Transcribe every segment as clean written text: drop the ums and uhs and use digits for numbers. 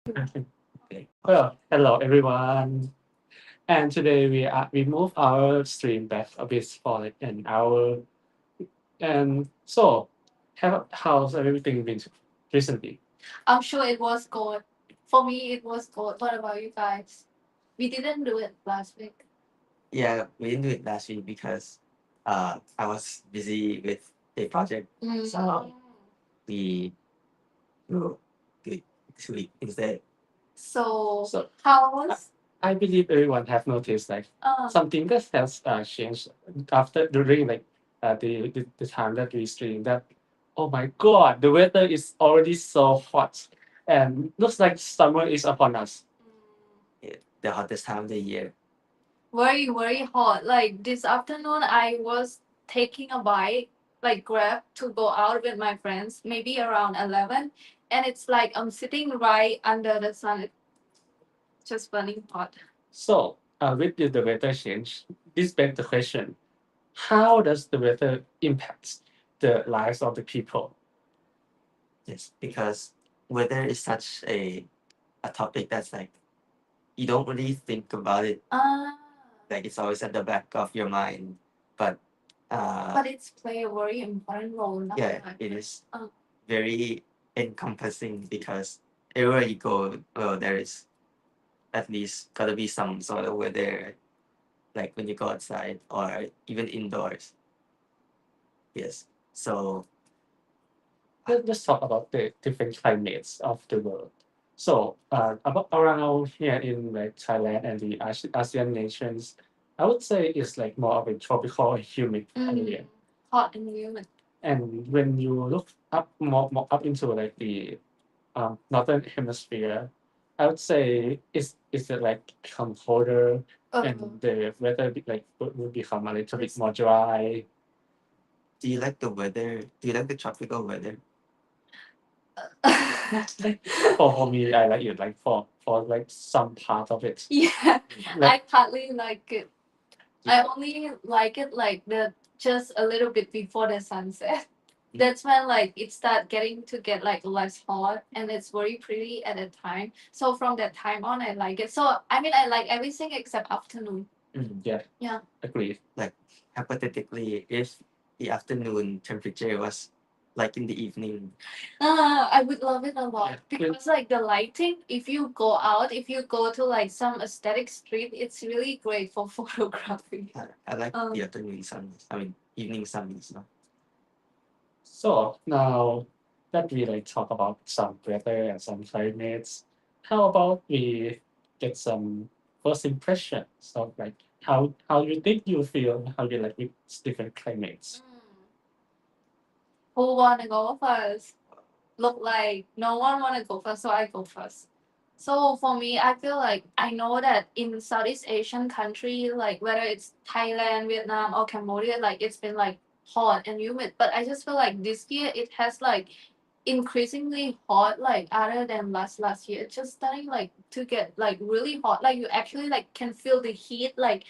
Okay. Well, hello everyone, and today we move our stream back a bit for like an hour, and so how's everything been recently? I'm sure it was good. For me, it was good. What about you guys? We didn't do it last week. Yeah, we didn't do it last week because I was busy with a project. So we do it this week instead. So, So how was? I believe everyone have noticed like something that has changed after during like the time that we stream that oh my god the weather is already so hot and looks like summer is upon us. Yeah, the hottest time of the year. Very hot. Like this afternoon, I was taking a bike, like Grab, to go out with my friends, maybe around 11, and it's like I'm sitting right under the sun. It's just burning hot. So with the weather change, this begs the question: how does the weather impact the lives of the people? Yes, because weather is such a topic that's like you don't really think about it. Like it's always at the back of your mind, but it's play a very important role now. yeah, it is very encompassing because everywhere you go, well, there is at least gotta be some sort of weather, like when you go outside or even indoors. Yes. So Let's talk about the different climates of the world. So, about around here in like Thailand and the ASEAN nations, I would say it's like more of a tropical and humid area. Hot and humid. And when you look up more up into like the northern hemisphere, I would say it's like become colder and the weather will become a little bit more dry. do you like the weather? Do you like the tropical weather? For me, I like it like for like some part of it. Yeah, Like, I partly like it. I only like it like the just a little bit before the sunset. That's when like it start getting to get like less hot and it's very pretty at the time. So from that time on, I like it. So I mean, I like everything except afternoon. yeah, Yeah. agreed. Like hypothetically, if the afternoon temperature was like in the evening, I would love it a lot Yeah. because like the lighting, if you go out, if you go to like some aesthetic street, it's really great for photography. I like the afternoon sun. I mean, evening sun. So now that we like talk about some weather and some climates, how about we get some first impressions of like how you think you feel, how you like with different climates. Who wanna go first? Look like no one wanna go first, so I go first. So for me, I feel like I know that in Southeast Asian country, like whether it's Thailand, Vietnam, or Cambodia, like it's been like hot and humid. But I just feel like this year it has like increasingly hot, like other than last year. It's just starting like to get like really hot. Like you actually like can feel the heat like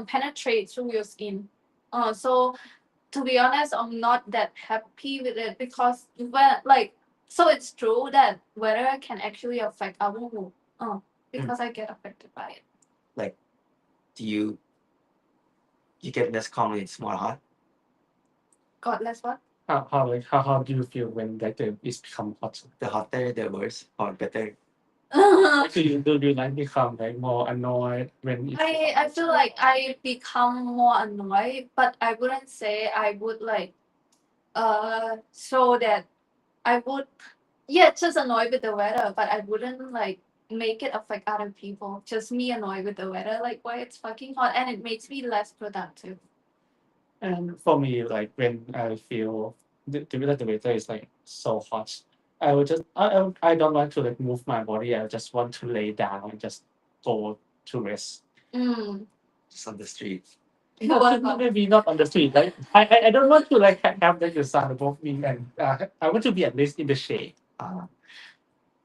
penetrate through your skin. So to be honest, I'm not that happy with it because when like so it's true that weather can actually affect our mood. Because I get affected by it. Like, do you get less calm when it's more hot? Got less what? How do you feel when like it's become hot? The hotter, the worse, or better? Do you like become like more annoyed when it's I feel like I become more annoyed, but I wouldn't say I would like so that I would just annoyed with the weather, but I wouldn't like make it affect other people. Just me annoyed with the weather, like why it's fucking hot and it makes me less productive. And for me, like when I feel the weather is like so hot, I would just I don't want to like move my body. I just want to lay down and just go to rest. Just on the street. Maybe not on the street. Like I don't want to like have like the sun above me, and I want to be at least in the shade.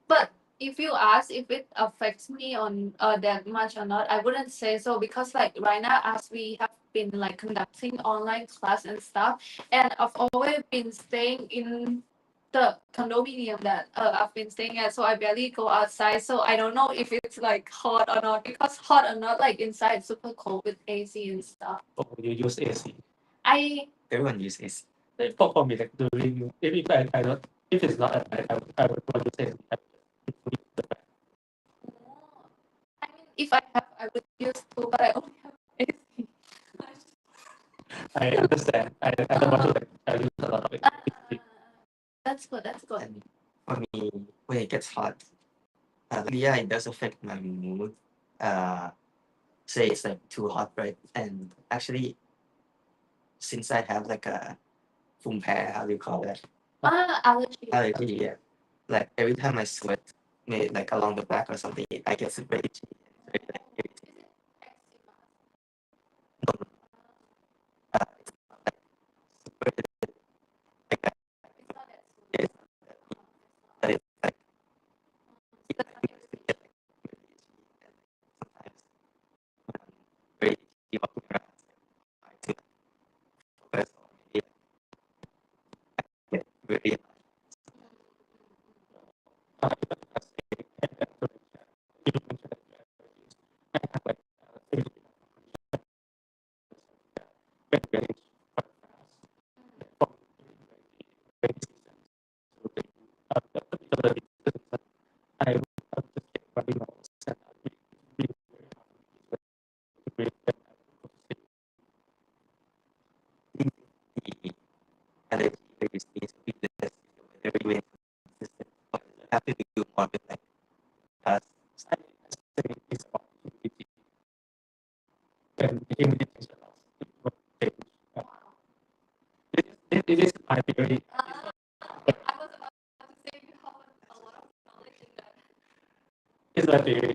But if you ask if it affects me on that much or not, I wouldn't say so because like right now as we have been like conducting online class and stuff, and I've always been staying in the condominium that I've been staying at, so I barely go outside. So I don't know if it's like hot or not because hot or not, like inside it's super cold with AC and stuff. Oh, you use AC. Everyone uses. For me, like during if I don't if it's not at night, I would want to say I mean, if I have, I would use too, but I only have AC. I understand. I don't want to like I use a lot of it. That's good. That's good. And for me, when it gets hot, yeah, it does affect my mood. Say it's like too hot, right? And actually, since I have like a how do you call that? Allergy. Allergy, yeah. Like every time I sweat, maybe like along the back or something, I get super itchy. Very, like, irritating. No, no. It's not like super like that. It's not that sweet. Yeah, it's not that good. But it's like it makes me get like really itchy. And sometimes when I'm very itchy walking around, I try to focus or maybe I get really the allergy varies needs to be the weather remains consistent. But you have to do more with like When the humidity is lost, it will change. It is my theory. I was about to say you have a lot of knowledge in that. It's my theory.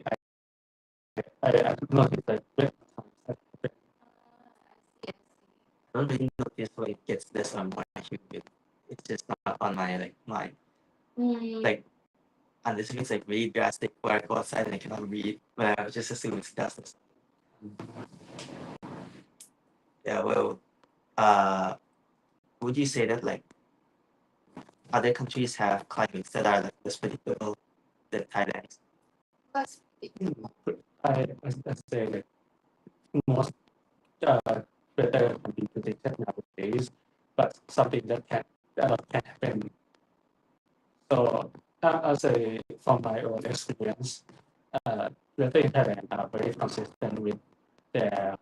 I noticed that when I don't really notice when it gets this on my humid. It's just not on my like mind. Like unless it's like really drastic where I go outside and I cannot breathe, but I just assume it's dust or something. Yeah, well, would you say that like other countries have climates that are like less predictable than Thailand? That's I say like most weather can be predicted nowadays, but something that can happen. So I'll say from my own experience, weather in Thailand are very consistent with their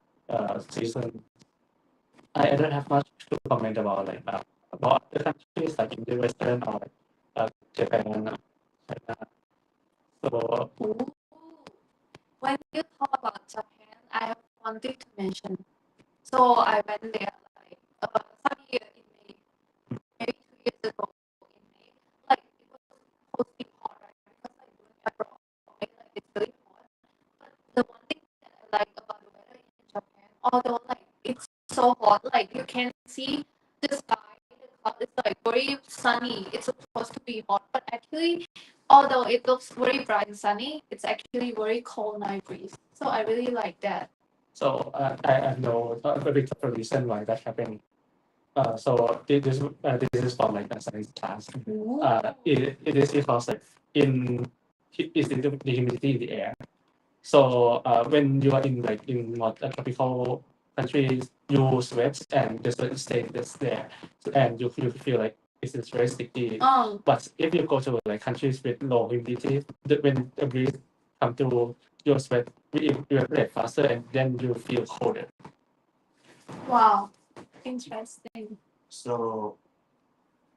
season. I don't have much to comment about like about the countries like in the Western or like Japan, China. So when you talk about Japan, I have one thing to mention. So I went there like some year in May, maybe 2 years ago in May. Like it was supposed to be hot, right? Because like doing abroad, right? Like it's really hot. But the one thing that I like about the weather in Japan, although like it's so hot, like you can see the sky, the cloud is like very sunny. It's supposed to be hot, but actually, although it looks very bright and sunny, it's actually very cold night breeze. So I really like that. So I know a bit of the reason why that happened. So this is from like a science class. It is because like is the humidity in the air. So when you are in like in more tropical countries, you sweat and the sweat stays there, and you feel like it is very sticky. But if you go to like countries with low humidity, when the breeze come through, your sweat evaporate faster, and then you feel colder. Wow, interesting. So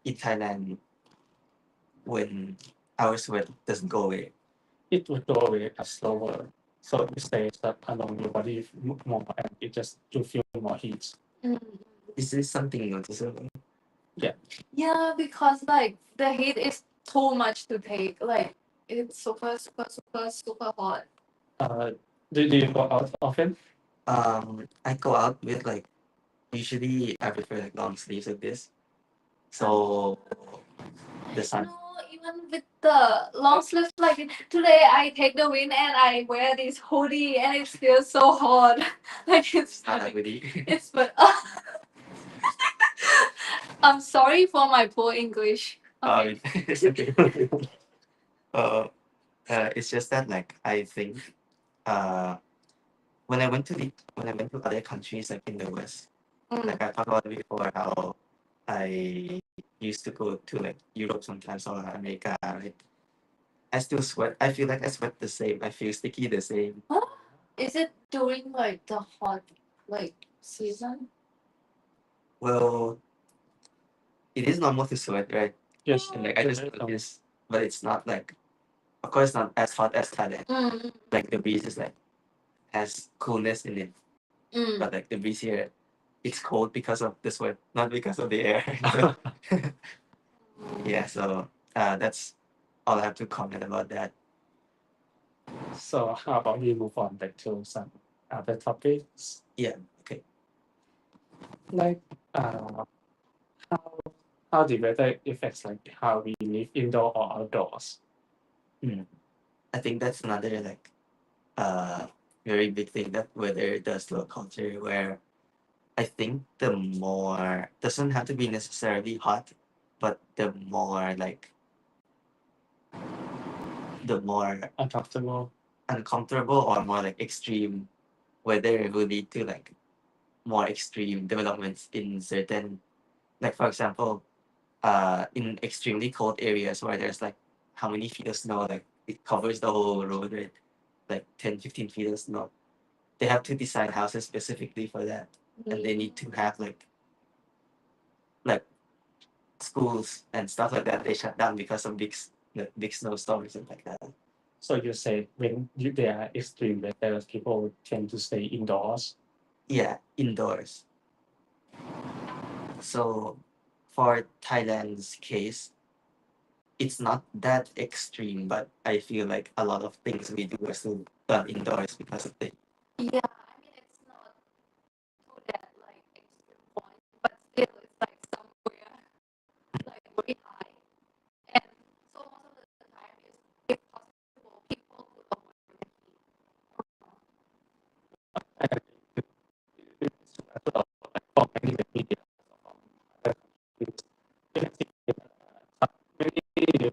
in Thailand, when our sweat doesn't go away, It would go away slower, so it stays up along your body more, and it just you feel more heat. is this something noticeable? Yeah, because like the heat is too much to take. Like it's super, super, super, super hot. Do you go out often? I go out with like usually I prefer like long sleeves like this. So the sun. No, even with the long sleeves, like today I take the wind and I wear this hoodie and it feels so hot. Like it's Not a like, hoodie. it's but I'm sorry for my poor English. Okay. It's okay. uh, it's just that like I think uh, when I went to other countries like in the West, like I talked about before how I used to go to like Europe sometimes or America, right? I still sweat. I feel like I sweat the same. I feel sticky the same. Is it during like the hot like season? Well, it is normal to sweat, right? Yes, And like I just noticed, but it's not like, of course, not as hot as Thailand. Like the breeze is like has coolness in it, but like the breeze here, it's cold because of the sweat, not because of the air. Yeah, so that's all I have to comment about that. So how about we move on back to some other topics? Yeah, okay. Like how the weather affects like how we live indoor or outdoors. I think that's another like very big thing that weather does to a culture where I think the more doesn't have to be necessarily hot, but the more like the more Uncomfortable. or more like extreme weather will lead to like more extreme developments in certain, like for example, in extremely cold areas where there's like how many feet of snow, like it covers the whole road, right? Like 10-15 feet of snow. They have to design houses specifically for that, and they need to have like schools and stuff like that. They shut down because of big snowstorms and like that. So you say when there are extreme weather, people tend to stay indoors. Yeah, indoors. So for Thailand's case, it's not that extreme, but I feel like a lot of things we do are still done indoors because of the Yeah, I mean it's not to that like extreme point, but still it's like somewhere like very high. And so most of the time is if possible people could avoid the heat. For many media, many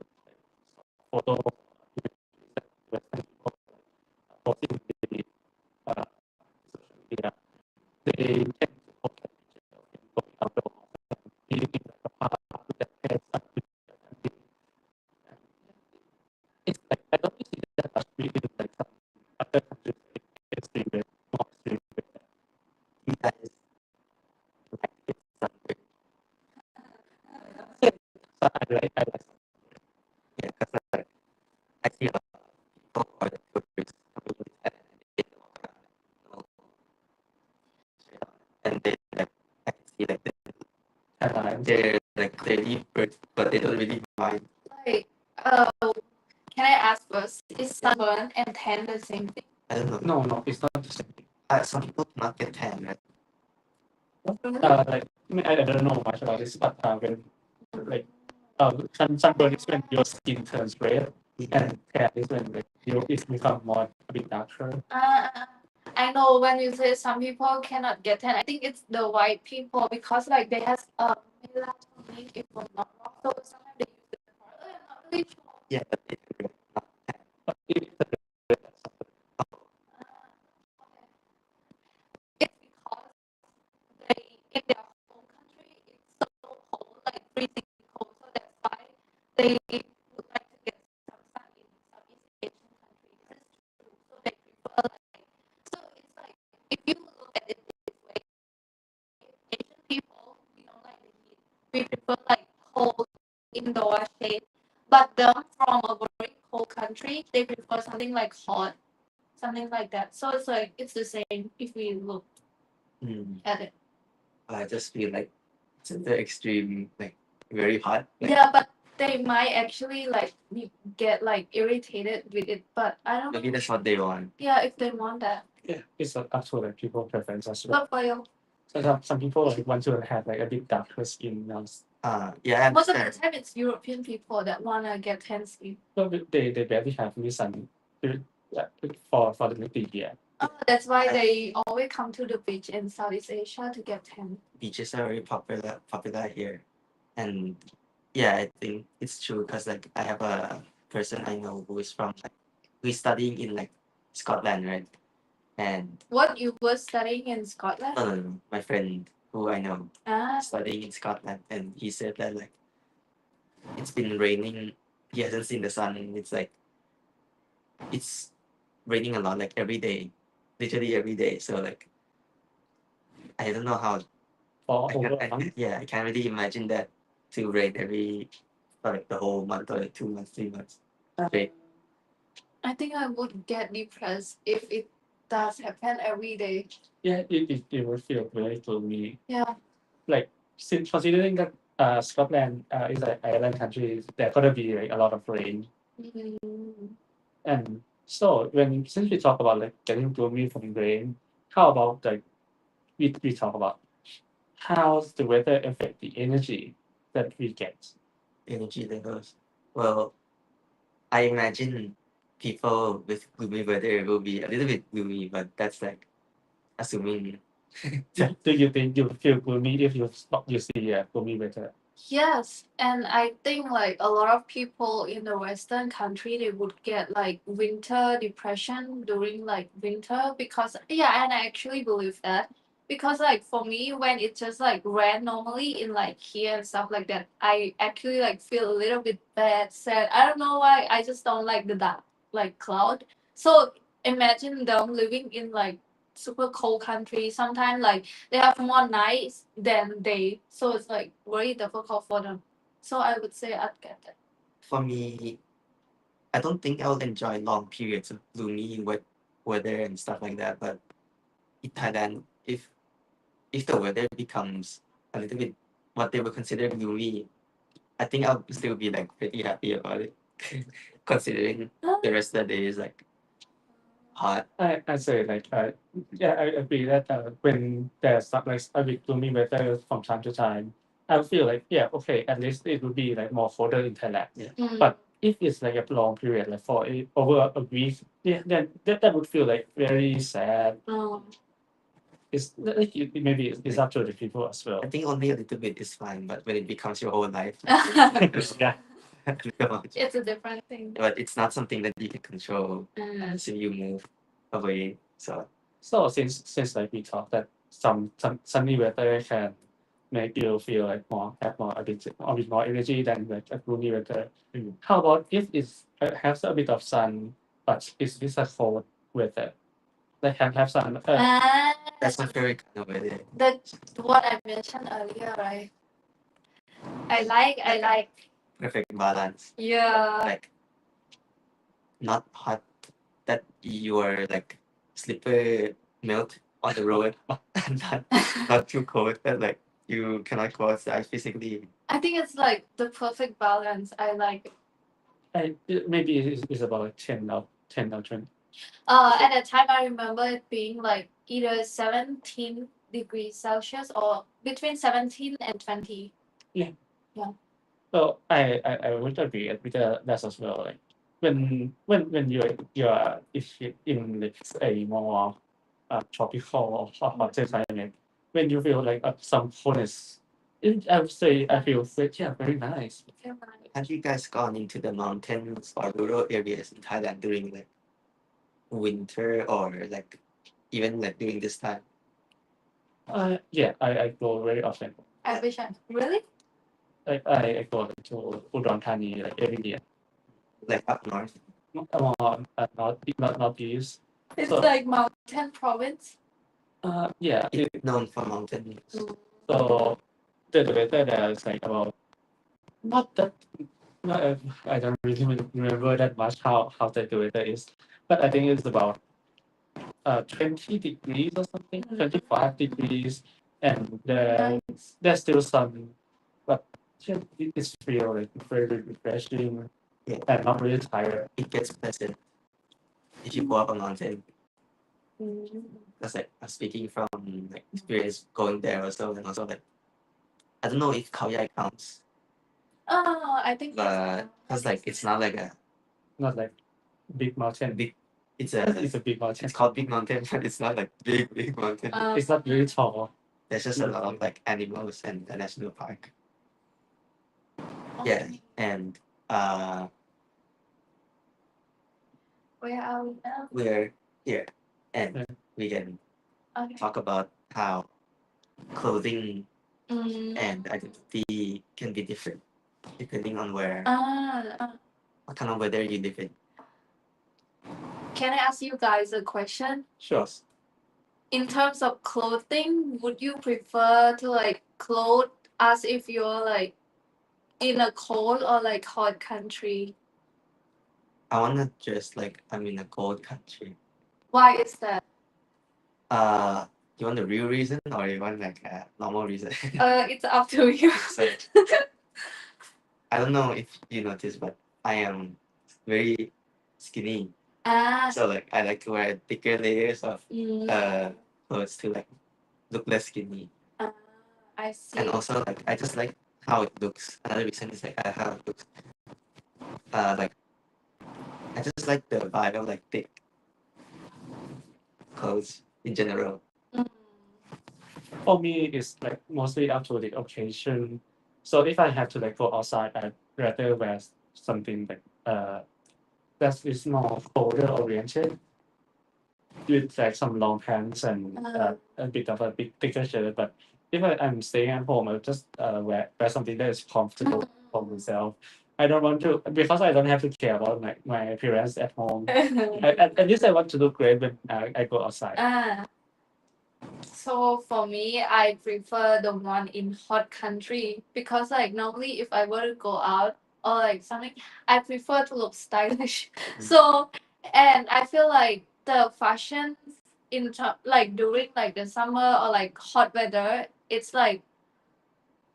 photo posting the social media, they tend to post pictures of them going outdoors and eating like a park with their pets and with their family. It's like I don't see that as really like some other countries like extreme weather, more extreme weather. that is like it's something. So I like Yeah, because like I see a lot of people or the tourists coming to Thailand and they don't know, and they like I can see like Thailand. they're like clearly birds, but they don't really mind. Like can I ask first, is sunburn and tan the same thing? I don't know. No, it's not the same thing. Some people do not get tan, right? Like I mean, I don't know much about this, but when like sunburn is when your skin turns red, and tan is when like it become more a bit darker. I know when you say some people cannot get tan, I think it's the white people because like they have melatonin if I'm not wrong. So sometimes they use it for I'm not really sure. Yeah, but it's not tan. But it is It's because they in their home country it's so cold, like freezing cold, so that's why they would like to get some sun in Southeast Asian countries. This is true. So they prefer like so it's like if you look at it this way, Asian people we don't like the heat. We prefer like cold indoor shade. But them from a very cold country, they prefer something like hot, something like that. So it's like it's the same if we look at it. I just feel like it's the extreme, like very hot. Like, Yeah, but they might actually like get like irritated with it. But I don't maybe know. that's what they want. Yeah, if they want that. Yeah, it's up to like people preference as well. But for you, So some people like want to have like a bit darker skin now. Yeah, I most of the understand. time it's European people that wanna get tan skin. So they barely have any sun for the maybe year. Oh, that's why they always come to the beach in Southeast Asia to get tan. Beaches are very popular here, and Yeah, I think it's true because like I have a person I know who is from like who is studying in like Scotland, right? And What you were studying in Scotland? no, my friend who I know Ah, studying in Scotland, and he said that like it's been raining. He hasn't seen the sun, and it's like it's raining a lot, like every day, literally every day. So like I don't know how. for over a month. Yeah, I can't really imagine that to rain every for like the whole month or like 2 months, 3 months straight. I think I would get depressed if it does happen every day. Yeah, it will feel very gloomy. Yeah. Like since considering that Scotland is an island country, there gonna be like a lot of rain. Mm. And so since we talk about like getting gloomy from rain, how about like we talk about how's the weather affect the energy that we get? Energy levels. Well, I imagine people with gloomy weather will be a little bit gloomy, but that's like assuming. Do you think you feel gloomy if you see a gloomy weather? Yes, and I think like a lot of people in the Western country they would get like winter depression during like winter because yeah, and I actually believe that because like for me when it just like rain normally in like here and stuff like that, I actually like feel a little bit bad, sad. I don't know why. I just don't like the dark like cloud. So imagine them living in like super cold country. Sometimes like they have more nights than day, so it's like very difficult for them. So I would say I'd get that. For me, I don't think I'll enjoy long periods of gloomy weather and stuff like that. But in Thailand, if the weather becomes a little bit what they would consider gloomy, I think I'll still be like pretty happy about it, considering the rest of the day is like hot. I say like yeah, I agree that when there's like a bit gloomy weather from time to time, I feel like yeah, okay, at least it would be like more colder in Thailand. Mm. But if it's like a long period, like for over a week, yeah, then that would feel like very sad. It's like maybe it's up to the people as well. I think only a little bit is fine, but when it becomes your whole life, Yeah. It's a different thing. but it's not something that you can control. Mm. So you move away. So So since like we talked that some sunny weather can make you feel like have a bit more energy than like a gloomy weather. How about if it's has a bit of sun, but it's a cold weather? Like have sun. that's my favorite kind of weather. That's what I mentioned earlier, right? I like. Perfect balance. Yeah. Like not hot that you are like slipper melt on the road, and not too cold that like you cannot go outside physically. I think it's like the perfect balance. I like it. Maybe it's about like 10 or 20. At that time, I remember it being like either 17 degrees Celsius or between 17 and 20. So I would agree with that as well. Like when you're in like a more tropical or hot climate, when you feel like some coldness, I would say I feel very nice. Have you guys gone into the mountains or rural areas in Thailand during like winter or like even like during this time? Yeah, I go very often. I wish I really. Like I go to Udon Thani like every year. Like up north? Not northeast. It's So- like mountain province. Yeah. It's known for mountains. So the weather there is like about not that I don't really remember that much how the weather is, but I think it's about 20 degrees or something, 25 degrees, and there's still sun, but it's feel like very refreshing. Yeah. And not really tired. It gets pleasant if you go up a mountain. Because like I'm speaking from like experience going there also, and also like I don't know if Khao Yai counts, I think but because like it's not like a Not like big mountain. big. It's It's a big mountain. it's called big mountain, but it's not like big mountain. It's not really tall. There's just a lot of like animals and the national park. Yeah, and Where are we now? we're here, and Yeah. we can Okay. talk about how clothing Mm. and identity can be different depending on where Ah, what kind of weather you live in. can I ask you guys a question? Sure. In terms of clothing, would you prefer to like clothe as if you're like in a cold or like hot country? I wanna dress like I'm in a cold country. Why is that? You want the real reason or you want like a normal reason? It's up to you. So, I don't know if you noticed, but I am very skinny. Ah, So like I like to wear thicker layers of mm, clothes to like look less skinny. I see. And also like I just like how it looks. Another reason is like how it looks. Like I just like the vibe of like thick clothes in general. Mm. For me, it's like mostly up to the occasion. So if I have to like go outside, I'd rather wear something like that is more colder oriented, with like some long pants and a bit of a big thicker shirt. But if I'm staying at home, I'll just wear something that is comfortable for myself. I don't want to because I don't have to care about my appearance at home. At least I want to look great when I go outside. Ah. So for me, I prefer the one in hot country because like normally if I were to go out or like something, I prefer to look stylish. So and I feel like the fashion like during like the summer or like hot weather, it's like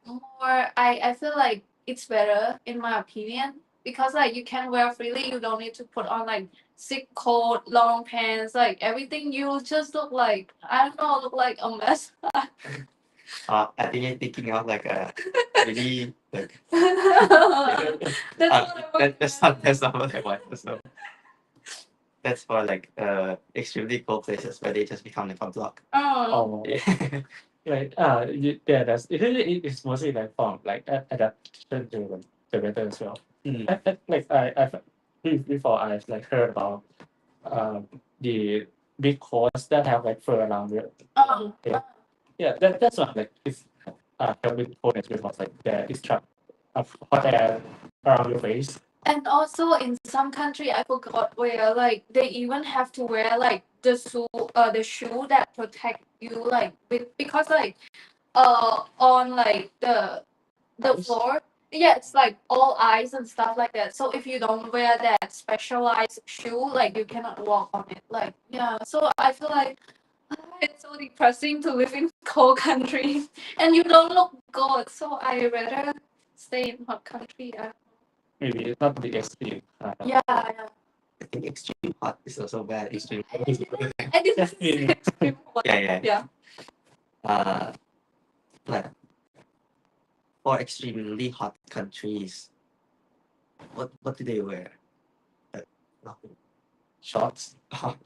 more I feel like it's better in my opinion because like you can wear freely, you don't need to put on like thick coat, long pants, like everything you just look like I don't know, look like a mess. I think you're thinking of like a really like that's not what I want. So that's for like extremely cold places where they just become like a block. Oh. Oh, right. Yeah, it's mostly like from like adaptation to the weather as well. Like before I've like heard about the big coats that have like fur around it. Oh. Yeah, that's not like it's help with coldness because like there is trap of hot air around your face. And also in some country I forgot where like they even have to wear like the shoe that protect you like because like on like the Ice. floor, yeah, it's like all ice and stuff like that. So if you don't wear that specialized shoe, like you cannot walk on it. Like yeah, so I feel like it's so depressing to live in cold country and you don't look good. So I rather stay in hot country. Maybe it's not the extreme. Yeah. I think extreme hot is also bad. Extreme cold is good. I didn't say extreme hot. Yeah. Yeah. But for extremely hot countries, what do they wear? Nothing. Shorts,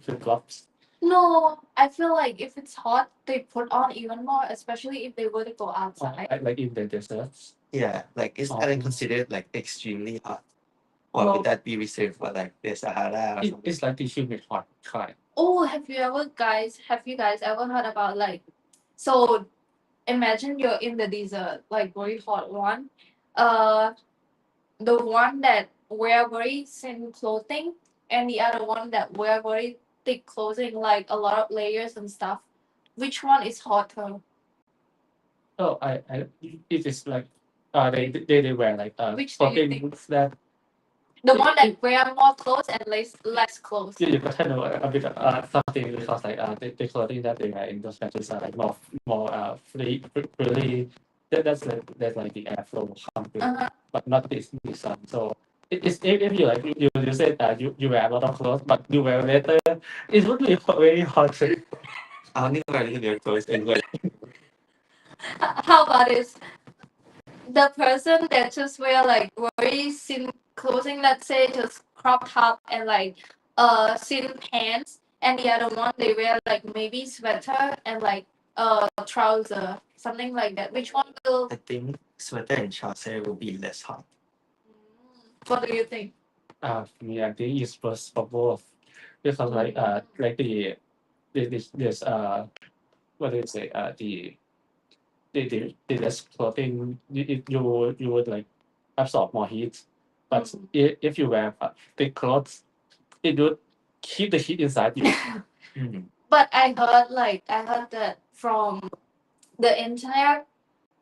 flip flops. No, I feel like if it's hot, they put on even more, especially if they were to go outside. Like in the deserts. Yeah, like is that considered like extremely hot? Or Well, would that be reserved for like the Sahara or something? It's like the humid hot kind. Oh, have you guys ever heard about like, so imagine you're in the desert, like very hot one. The one that wear very thin clothing and the other one that wear very thick clothing, like a lot of layers and stuff. Which one is hotter? Oh, it is like they wear like Which do you clothing think? that The one that wear more clothes and less clothes. you got to know a bit something because like the clothing that they wear in those countries are like more freely. That's like the airflow come through, but not this sun. So it's if you like you said that you wear a lot of clothes, but you wear later, it would be very hot. I only wear little clothes and wear. How about this? The person that just wear like very thin clothing, let's say just crop top and like thin pants, and the other one they wear like maybe sweater and like trouser, something like that. Which one will? I think sweater and trouser will be less hot. What do you think? For me, I think it's first for both because like this what do you say the less clothing you would like absorb more heat, but if you wear thick clothes, it would keep the heat inside you. But I heard that from the internet,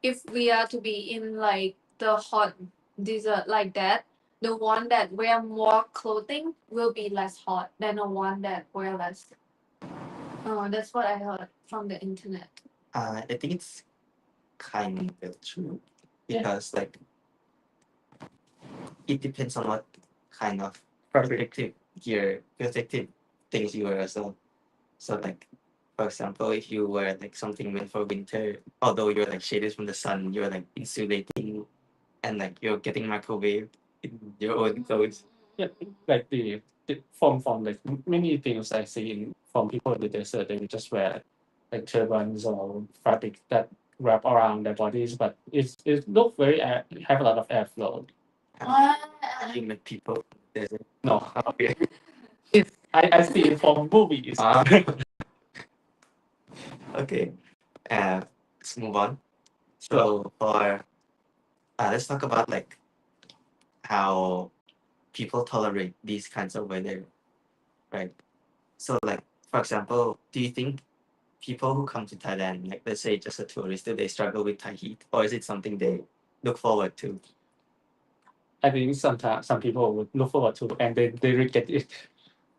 if we are to be in like the hot desert like that, the one that wear more clothing will be less hot than the one that wear less. That's what I heard from the internet. I think it's kind of true because like it depends on what kind of protective gear, protective things you wear as well. So like for example, if you wear like something meant for winter, although you're like shaded from the sun, you're like insulating and like you're getting microwave in your own clothes. Yeah, like the from like many things I see from people in the desert, they will just wear like turbans or fabric that wrap around their bodies, but it look very have a lot of airflow. You met people desert. No, Okay. I see it from movies. Okay. Let's move on. So for let's talk about like how people tolerate these kinds of weather, right? So like for example, do you think people who come to Thailand, like let's say just a tourist, do they struggle with Thai heat, or is it something they look forward to? I think sometimes some people would look forward to and they regret it.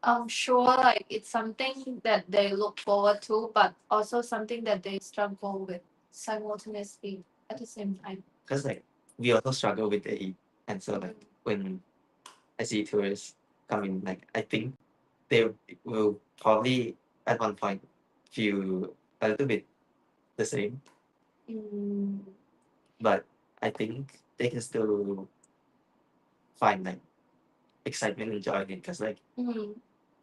I'm sure like it's something that they look forward to, but also something that they struggle with simultaneously at the same time. Because like we also struggle with the heat, and so like when I see tourists come in, like I think they will probably at one point feel a little bit the same, but I think they can still find like excitement and joy in it because like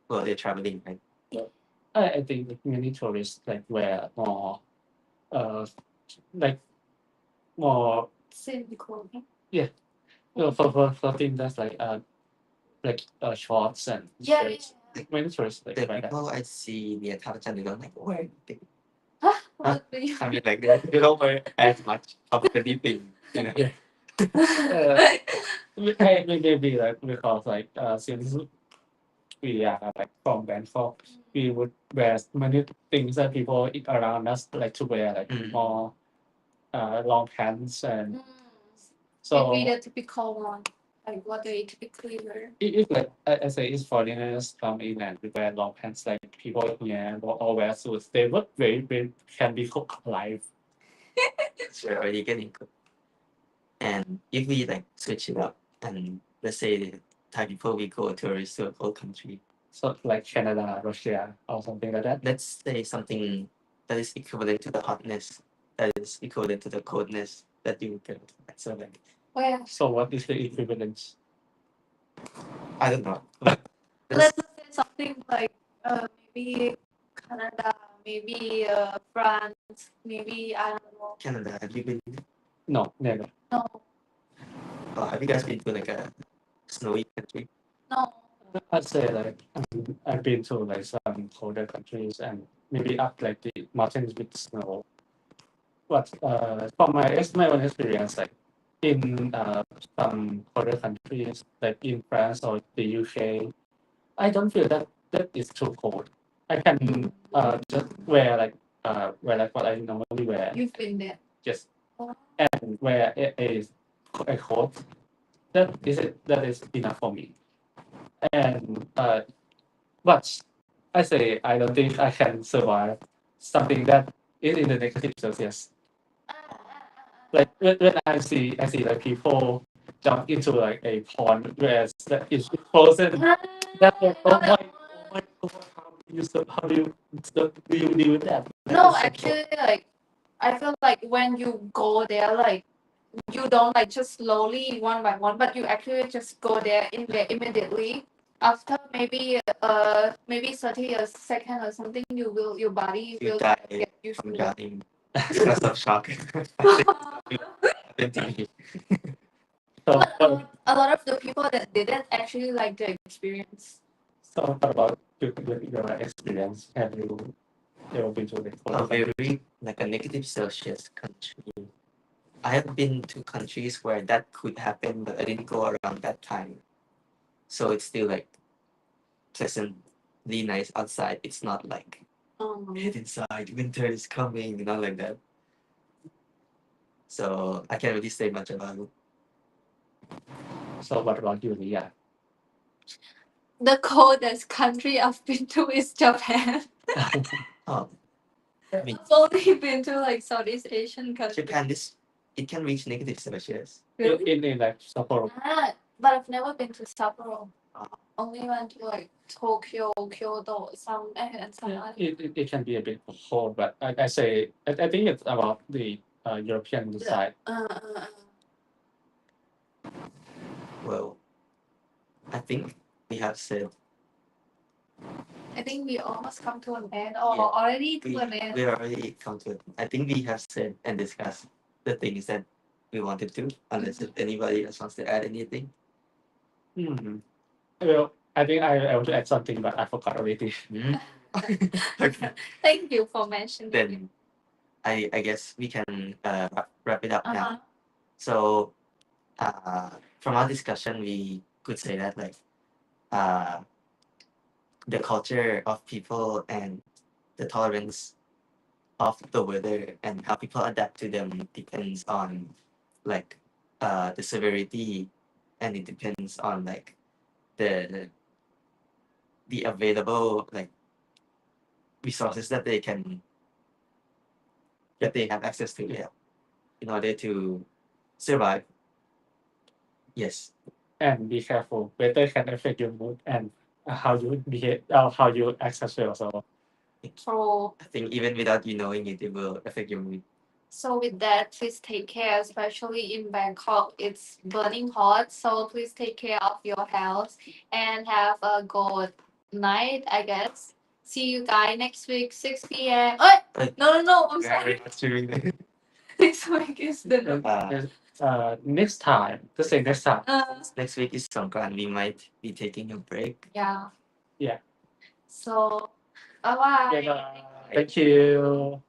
well they're traveling, right? I think like many tourists like wear more like more Simple clothing. for things that's like shorts and shirts. Many tourists like The wear that. people I see near Thammasat, they don't like wear anything. What do you I mean like they don't wear as much of anything, you know. Maybe like because like since we are like from Bangkok, we would wear many things that people around us like to wear, like more long pants and so maybe the typical one, like what they typically wear. if like I say if foreigners come in and we wear long pants, like people here or wear suits, they would very can be cooked alive. Sure, already getting cooked. And if we like switch it up and let's say Thai people we go tourist to a cold country, So like Canada, Russia, or something like that. let's say something that is equivalent to the hotness, that is equivalent to the coldness that you get. So like Where? So what is the equivalence? I don't know. But Let's say something like maybe Canada, maybe France, maybe I don't know. Canada, have you been? No, never. No, Have you guys been to like a snowy country? no. I'd say like I've been to like some colder countries and maybe up like the mountains with snow. But from my own experience, like in some colder countries like in France or the UK, I don't feel that is too cold. I can just wear like what I normally wear. You've been there. Yes, Oh. and wear a coat. That is enough for me. And but I say I don't think I can survive something that is in the negative Celsius. Like when I see like people jump into like a pond where that is frozen. That like, oh my god, how do you deal with that? No, actually, like I feel like when you go there, like you don't like just slowly one by one, but you actually just go there in there immediately. After maybe 30 seconds or something, your body You will die get used from to it. drowning because of shock. Happened to me. So, a lot of the people that didn't actually like the experience. so what about your experience? Have you ever been to the A very like a negative Celsius country. I have been to countries where that could happen, but I didn't go around that time. So it's still like pleasantly nice outside. It's not like head inside, winter is coming, not like that. So I can't really say much about it. So what about you, Lia? The coldest country I've been to is Japan. Oh, I mean, I've only been to like Southeast Asian countries. Japan it can reach negative Celsius. In like Sapporo. But I've never been to Sapporo. Ah. Only went to like Tokyo, Kyoto, and some other. It can be a bit cold, but I say I think it's about the European side. Well, I think we have said I think we almost come to an end or Yeah. already to an end. we already come to it. I think we have said and discussed the things that we wanted to, unless if anybody else wants to add anything. Well, I think I want to add something, but I forgot already. Okay. Thank you for mentioning. Then I guess we can wrap it up now. Uh-huh. So from our discussion, we could say that like the culture of people and the tolerance of the weather and how people adapt to them depends on like the severity, and it depends on like the available like resources that they have access to, yeah, in order to survive. Yes. And be careful. Weather can affect your mood and how you behave, how you act as well. So So, I think even without you knowing it, it will affect your mood. so with that, please take care, especially in Bangkok. It's burning hot, so please take care of your health and have a good night, I guess. See you guys next week, 6 p.m. Hey. No, I'm Very sorry. much during Next week is the next time, just say next time. next week is Songkran. We might be taking a break. Yeah. Yeah. So, bye-bye. Okay, thank you.